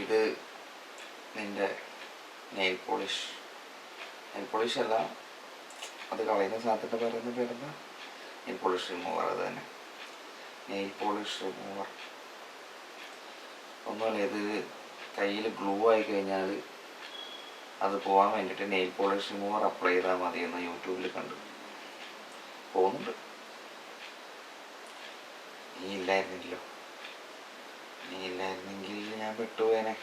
ഇത് നിൻ്റെ nail polish അല്ല, അത് കളയുന്ന സാധനത്തിൻ്റെ പറയുന്ന പേരെന്താ? Nail polish remover. അത് തന്നെ, നെയിൽ പോളിഷ് റിമൂവർ. ഒന്നുമല്ല, ഇത് കയ്യിൽ ഗ്ലൂ ആയി കഴിഞ്ഞാൽ അത് പോകാൻ വേണ്ടിയിട്ട് നെയിൽ പോളിഷ് റിമൂവർ അപ്ലൈ ചെയ്താൽ മതി എന്ന് യൂട്യൂബിൽ കണ്ടു. പോകുന്നുണ്ട്. നീ ഇല്ലായിരുന്നെങ്കിൽ ഞാൻ പെട്ടുപോയേനെ.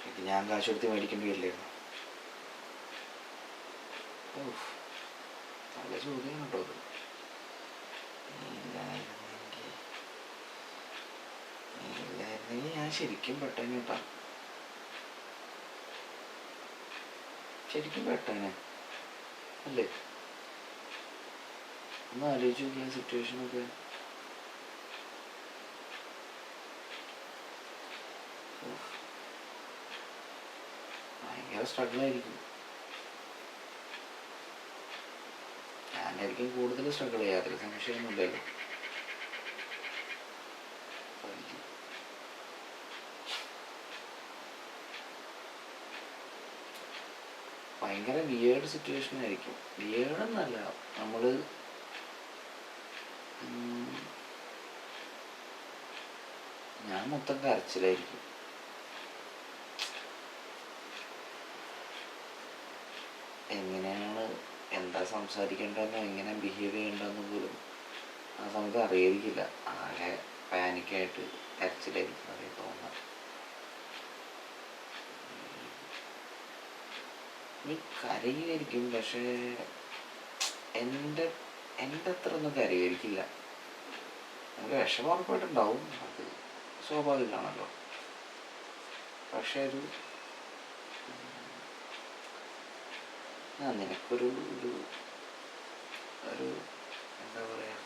ഇത് ഞാൻ കാശ് കൊടുത്ത് മേടിക്കേണ്ടി വരില്ലായിരുന്നു. നല്ല ചോദ്യം കേട്ടോ അത്. നീ ഞാൻ ശരിക്കും പെട്ടേനെ കേട്ടാ, ശരിക്കും പെട്ടേനെ അല്ലേ? ഒന്ന് ആലോചിച്ച് നോക്കിയ സിറ്റുവേഷനൊക്കെ. ഭയങ്കര സ്ട്രഗിളായിരിക്കും. ഞാനായിരിക്കും കൂടുതൽ സ്ട്രഗിൾ ചെയ്യാറില്ല, സംശയമൊന്നുമില്ലല്ലോ. ഭയങ്കര വിയേർഡ് സിറ്റുവേഷൻ ആയിരിക്കും. വിയേർഡെന്നല്ല, നമ്മൾ ഞാൻ മൊത്തം കരച്ചിലായിരിക്കും. എങ്ങനെയാണ്, എന്താ സംസാരിക്കേണ്ടതെന്നോ എങ്ങനെ ബിഹേവ് ചെയ്യേണ്ടതെന്ന് പോലും ആ സമയത്ത് അറിയാതിരിക്കില്ല. ആകെ പാനിക്കായിട്ട് കരച്ചിലായിരിക്കും. അതേ തോന്നാം. നീ കരയുമായിരിക്കും, പക്ഷേ എൻ്റെ അത്ര ഒന്നും കരയുമായിരിക്കില്ല. നമുക്ക് വിഷമം ഉറപ്പായിട്ടുണ്ടാവും, അത് സ്വാഭാവികമാണല്ലോ. പക്ഷെ നിനക്കൊരു എന്താ പറയുക,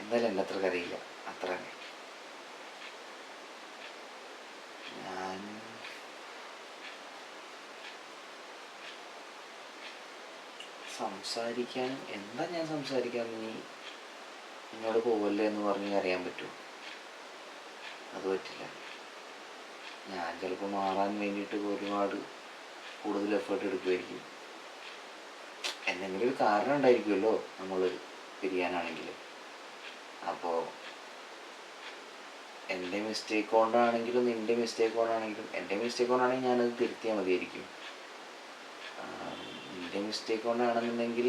എന്തായാലും എൻ്റെ അത്ര കരയില്ല, അത്ര തന്നെ. ഞാൻ സംസാരിക്കാനും ഞാൻ സംസാരിക്കാൻ നീ എന്നോട് പോവല്ലേ എന്ന് പറഞ്ഞ് അറിയാൻ പറ്റുമോ? അത് പറ്റില്ല. ഞാൻ ചിലപ്പോൾ മാറാൻ വേണ്ടിയിട്ട് ഒരുപാട് കൂടുതൽ എഫേർട്ട് എടുക്കുമായിരിക്കും. എന്തെങ്കിലും ഒരു കാരണം ഉണ്ടായിരിക്കുമല്ലോ നമ്മൾ പിരിയാനാണെങ്കിൽ. അപ്പോൾ എൻ്റെ മിസ്റ്റേക്ക് കൊണ്ടാണെങ്കിലും നിൻ്റെ മിസ്റ്റേക്ക് കൊണ്ടാണെങ്കിലും, എൻ്റെ മിസ്റ്റേക്ക് കൊണ്ടാണെങ്കിൽ ഞാനത് തിരുത്തിയാൽ മതിയായിരിക്കും. നിൻ്റെ മിസ്റ്റേക്ക് കൊണ്ടാണെന്നുണ്ടെങ്കിൽ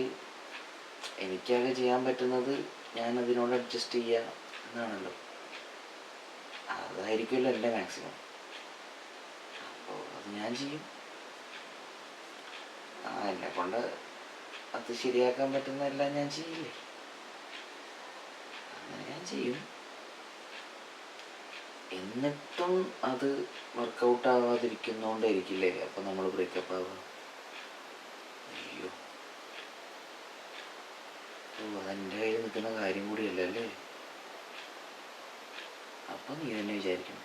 എനിക്കാകെ ചെയ്യാൻ പറ്റുന്നത് ഞാൻ അതിനോട് അഡ്ജസ്റ്റ് ചെയ്യുക എന്നാണല്ലോ. അതായിരിക്കുമല്ലോ എൻ്റെ മാക്സിമം. അപ്പോൾ അത് ഞാൻ ചെയ്യും. എന്നെക്കൊണ്ട് അത് ശരിയാക്കാൻ പറ്റുന്നതെല്ലാം ഞാൻ ചെയ്യില്ലേ, അങ്ങനെ ഞാൻ ചെയ്യും. എന്നിട്ടും അത് വർക്കൗട്ട് ആവാതിരിക്കുന്നോണ്ടായിരിക്കില്ലേ അപ്പം നമ്മൾ ബ്രേക്കപ്പ് ആവുക. അയ്യോ, അതെൻ്റെ കയ്യിൽ നിൽക്കുന്ന കാര്യം കൂടിയല്ല അല്ലേ? അപ്പം നീ തന്നെ വിചാരിക്കണം.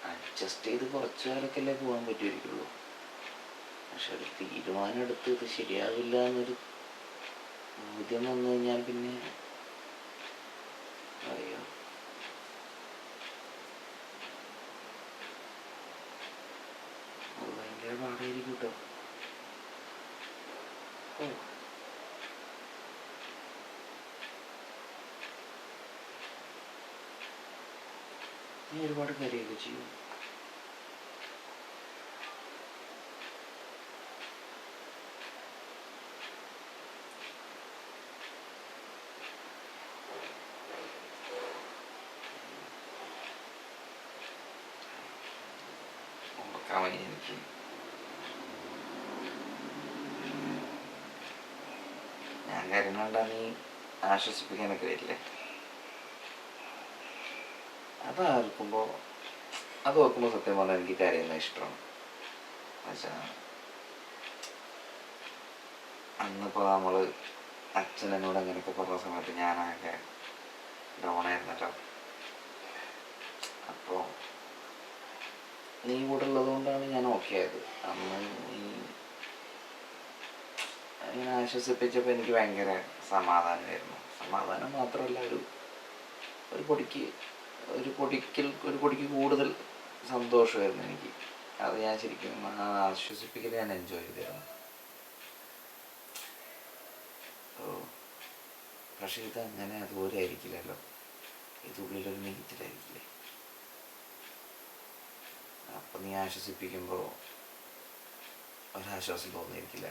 അഡ്ജസ്റ്റ് ചെയ്ത് കുറച്ച് കാലൊക്കെയല്ലേ പോകാൻ പറ്റുമായിരിക്കുള്ളൂ. പക്ഷെ ഒരു തീരുമാനം എടുത്ത് ഇത് ശരിയാവില്ല എന്നൊരു ബോധ്യം വന്നു കഴിഞ്ഞാൽ പിന്നെ അയ്യോ, അത് ഭയങ്കര പാടായിരിക്കും കേട്ടോ. നീ ഒരുപാട് കാര്യമൊക്കെ ചെയ്യും. എനിക്ക് ഞാൻ കരുന്നുണ്ടാ നീ ആശ്വസിപ്പിക്കാനൊക്കെ വരില്ലേ? അത് ഓർക്കുമ്പോൾ സത്യം പറഞ്ഞാൽ എനിക്ക് കരയുന്ന ഇഷ്ടമാണ്. എന്നുവെച്ചാൽ അന്നിപ്പോൾ നമ്മൾ അച്ഛനോട് അങ്ങനെയൊക്കെ പറഞ്ഞ സമയത്ത് ഞാനാകെ ഡൗണായിരുന്നല്ലോ. അപ്പോൾ നീ കൂടെ ഉള്ളത് കൊണ്ടാണ് ഞാൻ ഓക്കെ ആയത്. അന്ന് നീ ഇങ്ങനെ ആശ്വസിപ്പിച്ചപ്പോൾ എനിക്ക് ഭയങ്കര സമാധാനമായിരുന്നു. സമാധാനം മാത്രമല്ല, ഒരു പൊടിക്ക് ഒരു പൊടിക്ക് കൂടുതൽ സന്തോഷമായിരുന്നു എനിക്ക്. അത് ഞാൻ ശരിക്കും ആശ്വസിപ്പിക്കൽ ഞാൻ എൻജോയ് ചെയ്തിരുന്നു. പക്ഷേ ഇതങ്ങനെ അതുപോലെ ആയിരിക്കില്ലല്ലോ. ഇതുള്ളിലൊരു നീറ്റിലായിരിക്കില്ലേ. അപ്പം നീ ആശ്വസിപ്പിക്കുമ്പോൾ ഒരാശ്വാസം തോന്നിയിരിക്കില്ല.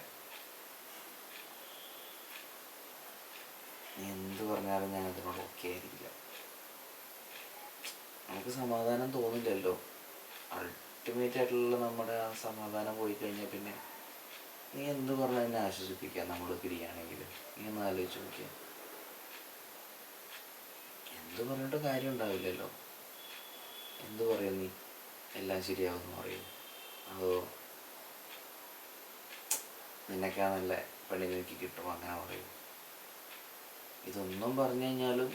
നീ എന്ത് പറഞ്ഞാലും ഞാൻ അതിനോട് ഓക്കെ ആയിരിക്കില്ല. നമുക്ക് സമാധാനം തോന്നില്ലല്ലോ. അൾട്ടിമേറ്റ് ആയിട്ടുള്ള നമ്മുടെ ആ സമാധാനം പോയി കഴിഞ്ഞാൽ പിന്നെ നീ എന്ത് പറഞ്ഞാൽ എന്നെ ആശ്വസിപ്പിക്കാം. നമ്മൾ പിരിയാണെങ്കിൽ നീ ഒന്ന് ആലോചിച്ച് നോക്കിയാൽ എന്ത് പറഞ്ഞിട്ട് കാര്യം ഉണ്ടാവില്ലല്ലോ. എന്ത് പറയും നീ? എല്ലാം ശരിയാവുമെന്ന് പറയും? അതോ നിനക്കാ നല്ല പെണ്ണിനെ എനിക്ക് കിട്ടും അങ്ങനെ പറയും? ഇതൊന്നും പറഞ്ഞു കഴിഞ്ഞാലും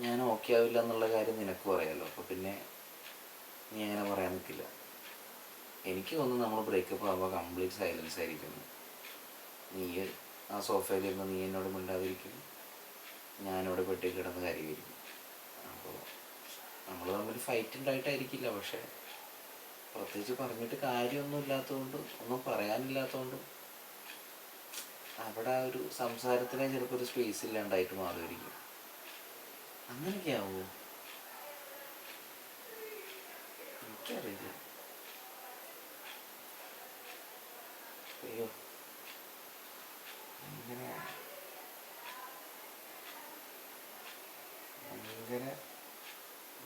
ഞാൻ ഓക്കെ ആവില്ല എന്നുള്ള കാര്യം നിനക്കും അറിയാമല്ലോ. അപ്പോൾ പിന്നെ നീ അങ്ങനെ പറയാൻ നിൽക്കില്ല. എനിക്ക് തോന്നുന്നു നമ്മൾ ബ്രേക്കപ്പ് ആകുമ്പോൾ കംപ്ലീറ്റ് സൈലൻസ് ആയിരിക്കും. നീ ആ സോഫയിലിരുന്ന് നീ എന്നോട് മിണ്ടാതിരിക്കും, ഞാനിവിടെ പെട്ടി കിടന്ന് കരയുമായിരിക്കും. അപ്പോൾ നമ്മൾ തമ്മിൽ ഫൈറ്റ് ഉണ്ടായിട്ടായിരിക്കില്ല, പക്ഷേ പ്രത്യേകിച്ച് പറഞ്ഞിട്ട് കാര്യമൊന്നും ഇല്ലാത്തതുകൊണ്ടും ഒന്നും പറയാനില്ലാത്തതുകൊണ്ടും അവിടെ ആ ഒരു സംസാരത്തിനെ ചിലപ്പോൾ ഒരു സ്പേസ് ഇല്ലാണ്ടായിട്ട് മാറുമായിരിക്കും. അങ്ങനെയൊക്കെ ആവുമോ? എനിക്കറിയില്ല. അയ്യോ, ഭയങ്കര ഭയങ്കര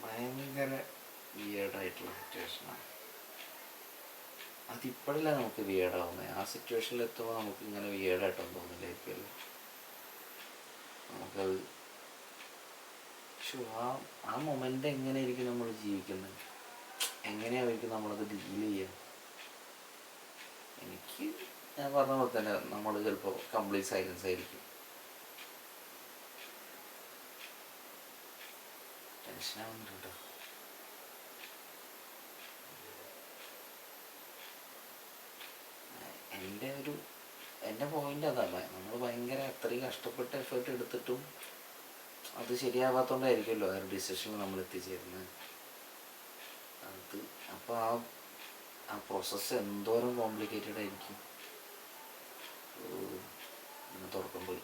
ഭയങ്കര വിയേർഡായിട്ടുള്ള സിറ്റുവേഷനാണ്. അതിപ്പോഴല്ല നമുക്ക് വിയേർഡാവുന്നത്. ആ സിറ്റുവേഷനിൽ എത്തുമ്പോൾ നമുക്ക് ഇങ്ങനെ വിയേർഡായിട്ടൊന്നും തോന്നില്ലായിരിക്കുമല്ലോ. നമുക്കത് ആ മൊമെൻ്റ് എങ്ങനെയായിരിക്കും നമ്മൾ ജീവിക്കുന്നത്, എങ്ങനെയായിരിക്കും നമ്മളത് ഡീൽ ചെയ്യുക? എനിക്ക് ഞാൻ പറഞ്ഞ പോലെ തന്നെ നമ്മൾ ചിലപ്പോൾ കംപ്ലീറ്റ് സൈലൻസ് ആയിരിക്കും. ടെൻഷനാവുന്നുണ്ട് കേട്ടോ. എൻ്റെ പോയിൻ്റ് അതല്ല. നമ്മൾ ഭയങ്കര അത്രയും കഷ്ടപ്പെട്ട് എഫേർട്ട് എടുത്തിട്ടും അത് ശരിയാവാത്തതുകൊണ്ടായിരിക്കുമല്ലോ ആ ഒരു ഡിസിഷനിൽ നമ്മൾ എത്തിച്ചേരുന്നത്. അത് അപ്പോൾ ആ പ്രോസസ്സ് എന്തോരം കോംപ്ലിക്കേറ്റഡ് ആയിരിക്കും. ഇന്ന് തുറക്കുമ്പോൾ